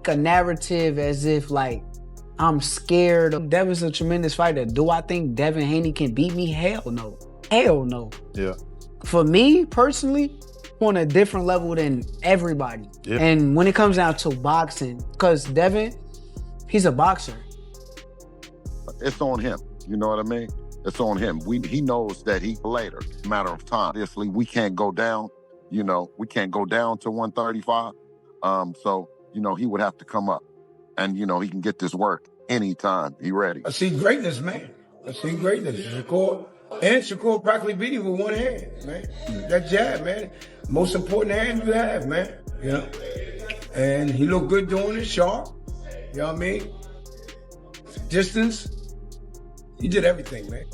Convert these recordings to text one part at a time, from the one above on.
a narrative as if like I'm scared. Devin's a tremendous fighter. Do I think Devin Haney can beat me? Hell no. Hell no. Yeah. For me personally, on a different level than everybody. Yeah. And when it comes down to boxing, because Devin, he's a boxer. It's on him. You know what I mean? It's on him. He knows that he later, matter of time. Obviously, we can't go down. You know, we can't go down to 135. So, you know, he would have to come up. And, you know, he can get this work anytime. He ready. I see greatness, man. I see greatness. Shakur practically beat him with one hand, man. That jab, man. Most important hand you have, man. You know? And he looked good doing it, sharp. You know what I mean? Distance. He did everything, man.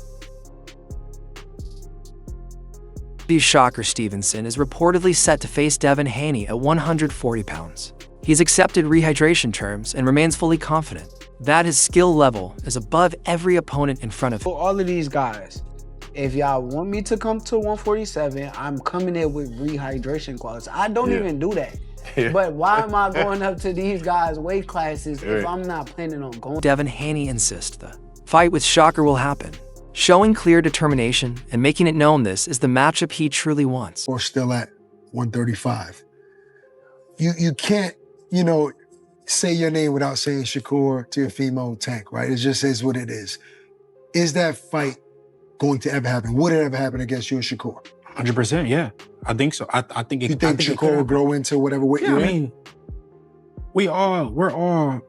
Shakur Stevenson is reportedly set to face Devin Haney at 140 pounds. He's accepted rehydration terms and remains fully confident that his skill level is above every opponent in front of him. For all of these guys, if y'all want me to come to 147, I'm coming in with rehydration qualities. I don't even do that. Yeah. But why am I going up to these guys' weight classes if I'm not planning on going? Devin Haney insists the fight with Shakur will happen, showing clear determination and making it known this is the matchup he truly wants. Or still at 135. You can't, you know, say your name without saying Shakur to your female tank, right? It just is what it is. Is that fight going to ever happen? Would it ever happen against you and Shakur? 100%, yeah. I think so. I think it. You think Shakur will grow into whatever weight you're in? I mean, we're all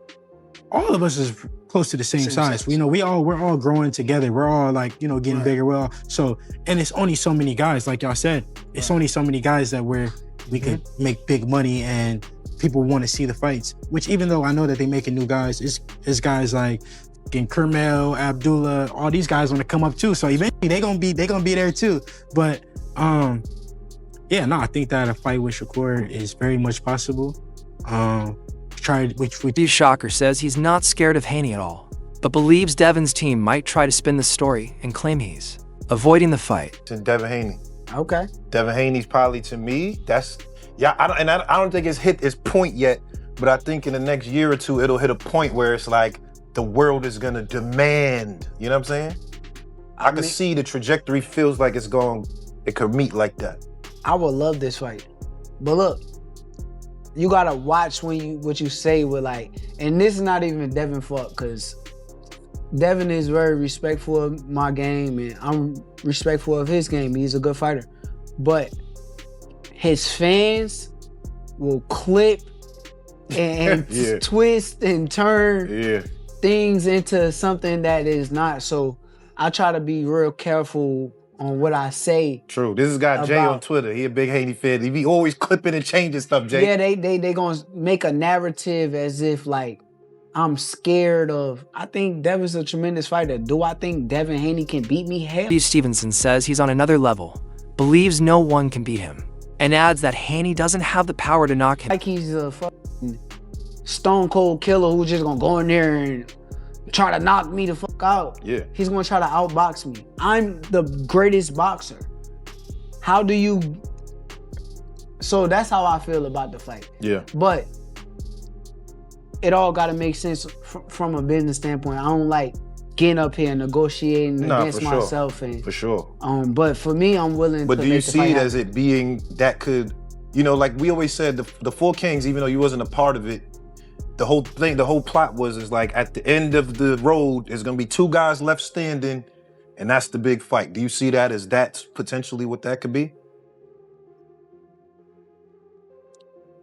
of us is close to the same size. You know, we're all growing together. We're all like, you know, getting bigger. Well, so, and it's only so many guys, like y'all said, it's only so many guys that we could make big money and people want to see the fights. Which even though I know that they making new guys, it's guys like Kermel, Abdullah, all these guys want to come up too. So eventually they gonna be there too. But yeah, no, I think that a fight with Shakur is very much possible. Shakur says he's not scared of Haney at all, but believes Devin's team might try to spin the story and claim he's avoiding the fight. To Devin Haney. Okay. Devin Haney's probably, to me, I don't think it's hit its point yet, but I think in the next year or two, it'll hit a point where it's like the world is gonna demand, you know what I'm saying? I can see the trajectory feels like it could meet like that. I would love this fight. But look, you gotta watch what you say with like, and this is not even Devin fault, because Devin is very respectful of my game and I'm respectful of his game. He's a good fighter. But his fans will clip and twist and turn things into something that is not. So I try to be real careful on what I say. True. This is guy Jay on Twitter. He a big Haney fan. He be always clipping and changing stuff, Jay. Yeah, they gonna make a narrative as if like I'm scared of. I think Devin's a tremendous fighter. Do I think Devin Haney can beat me? Hell. Stevenson says he's on another level, believes no one can beat him, and adds that Haney doesn't have the power to knock him. Like he's a fucking stone cold killer who's just gonna go in there and try to knock me the fuck out. Yeah. He's gonna try to outbox me. I'm the greatest boxer. How do you... So that's how I feel about the fight. Yeah. But it all gotta make sense from a business standpoint. I don't like getting up here and negotiating against myself. And, for sure. But for me, I'm willing to But do you make the see fight it happen. as it being that could, you know, like we always said, the Four Kings, even though you wasn't a part of it, the whole plot is like at the end of the road, there's gonna be two guys left standing, and that's the big fight. Do you see that as that's potentially what that could be?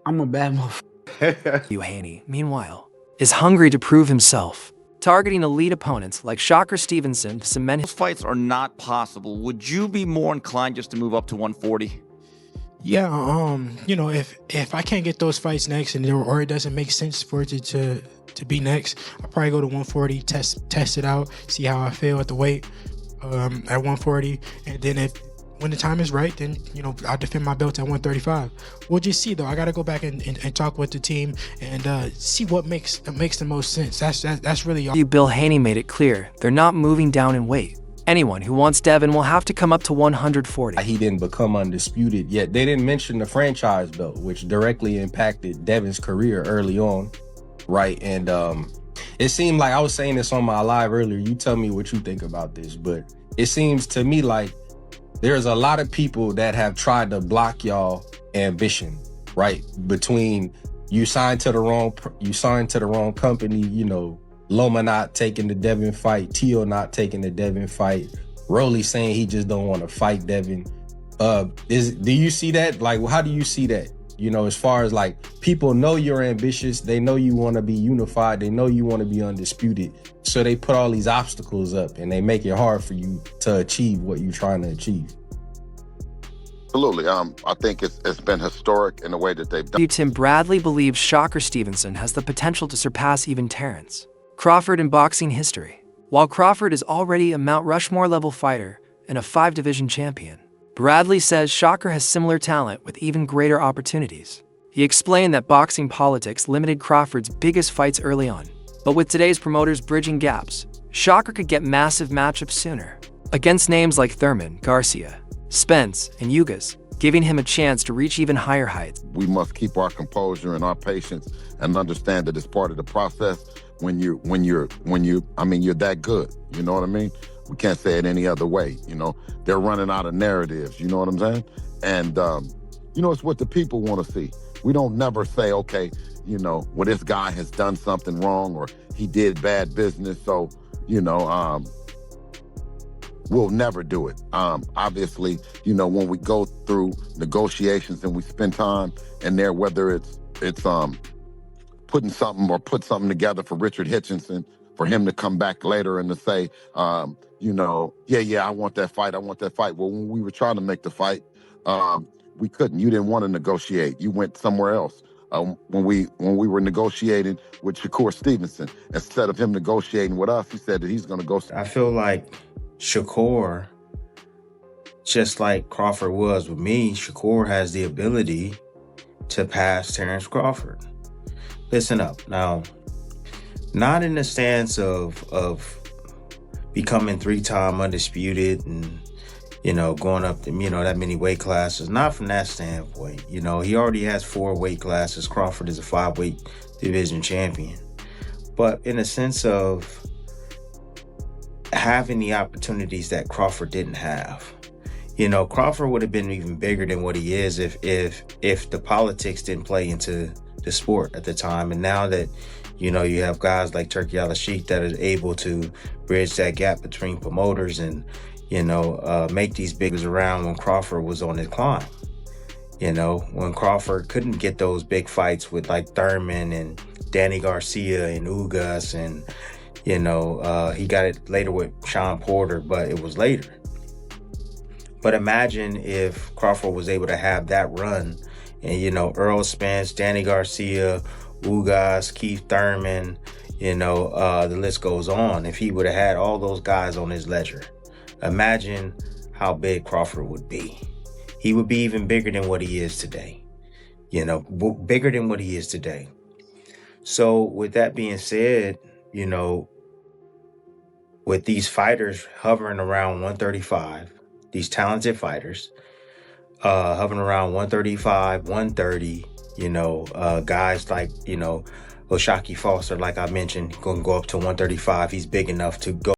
I'm a bad motherfucker. Haney, meanwhile, is hungry to prove himself, targeting elite opponents like Shakur Stevenson to cement his... Those fights are not possible. Would you be more inclined just to move up to 140? Yeah, you know, if I can't get those fights next or it doesn't make sense for it to be next, I'll probably go to 140, test it out, see how I feel at the weight at 140, and then when the time is right, then, you know, I'll defend my belt at 135. We'll just see, though. I got to go back and talk with the team and see what makes the most sense. That's really all. Bill Haney made it clear they're not moving down in weight. Anyone who wants Devin will have to come up to 140. He didn't become undisputed yet. They didn't mention the franchise belt, which directly impacted Devin's career early on. right? And it seemed like I was saying this on my live earlier. You tell me what you think about this, but it seems to me like there's a lot of people that have tried to block y'all ambition, right? Between you signed to the wrong company, you know, Loma not taking the Devin fight, Tio not taking the Devin fight, Rolly saying he just don't want to fight Devin. Do you see that? Like, how do you see that? You know, as far as like, people know you're ambitious, they know you want to be unified, they know you want to be undisputed, so they put all these obstacles up and they make it hard for you to achieve what you're trying to achieve. Absolutely. I think it's been historic in the way that they've done. Tim Bradley believes Shakur Stevenson has the potential to surpass even Terrence Crawford in boxing history. While Crawford is already a Mount Rushmore-level fighter and a 5-division champion, Bradley says Shakur has similar talent with even greater opportunities. He explained that boxing politics limited Crawford's biggest fights early on, but with today's promoters bridging gaps, Shakur could get massive matchups sooner, against names like Thurman, Garcia, Spence, and Ugas, giving him a chance to reach even higher heights. We must keep our composure and our patience and understand that it's part of the process when you're that good. You know what I mean? We can't say it any other way. You know, they're running out of narratives. You know what I'm saying? And, you know, it's what the people want to see. We don't never say, okay, you know, well, this guy has done something wrong or he did bad business. So, you know, we'll never do it. Obviously, you know, when we go through negotiations and we spend time in there, whether it's put something together for Richard Hitchinson, for him to come back later and to say, you know, yeah, I want that fight. Well, when we were trying to make the fight, we couldn't. You didn't want to negotiate. You went somewhere else. When we were negotiating with Shakur Stevenson, instead of him negotiating with us, he said that he's going to go. I feel like Shakur, just like Crawford was with me, Shakur has the ability to pass Terrence Crawford. Listen up. Now, not in the stance of becoming 3-time undisputed and, you know, going up to, you know, that many weight classes. Not from that standpoint. You know, he already has 4 weight classes. Crawford is a 5-weight division champion. But in a sense of having the opportunities that Crawford didn't have. You know, Crawford would have been even bigger than what he is if the politics didn't play into the sport at the time. And now that, you know, you have guys like Turki Al-Sheikh that are able to bridge that gap between promoters and, you know, make these bigs around when Crawford was on his climb. You know, when Crawford couldn't get those big fights with like Thurman and Danny Garcia and Ugas, and, you know, he got it later with Sean Porter, but it was later. But imagine if Crawford was able to have that run and, you know, Earl Spence, Danny Garcia, Ugas, Keith Thurman, you know, the list goes on. If he would have had all those guys on his ledger, imagine how big Crawford would be. He would be even bigger than what he is today. You know, bigger than what he is today. So with that being said, you know, with these fighters hovering around 135, these talented fighters, hovering around 135, 130, you know, guys like, you know, O'Shaquie Foster, like I mentioned, going to go up to 135. He's big enough to go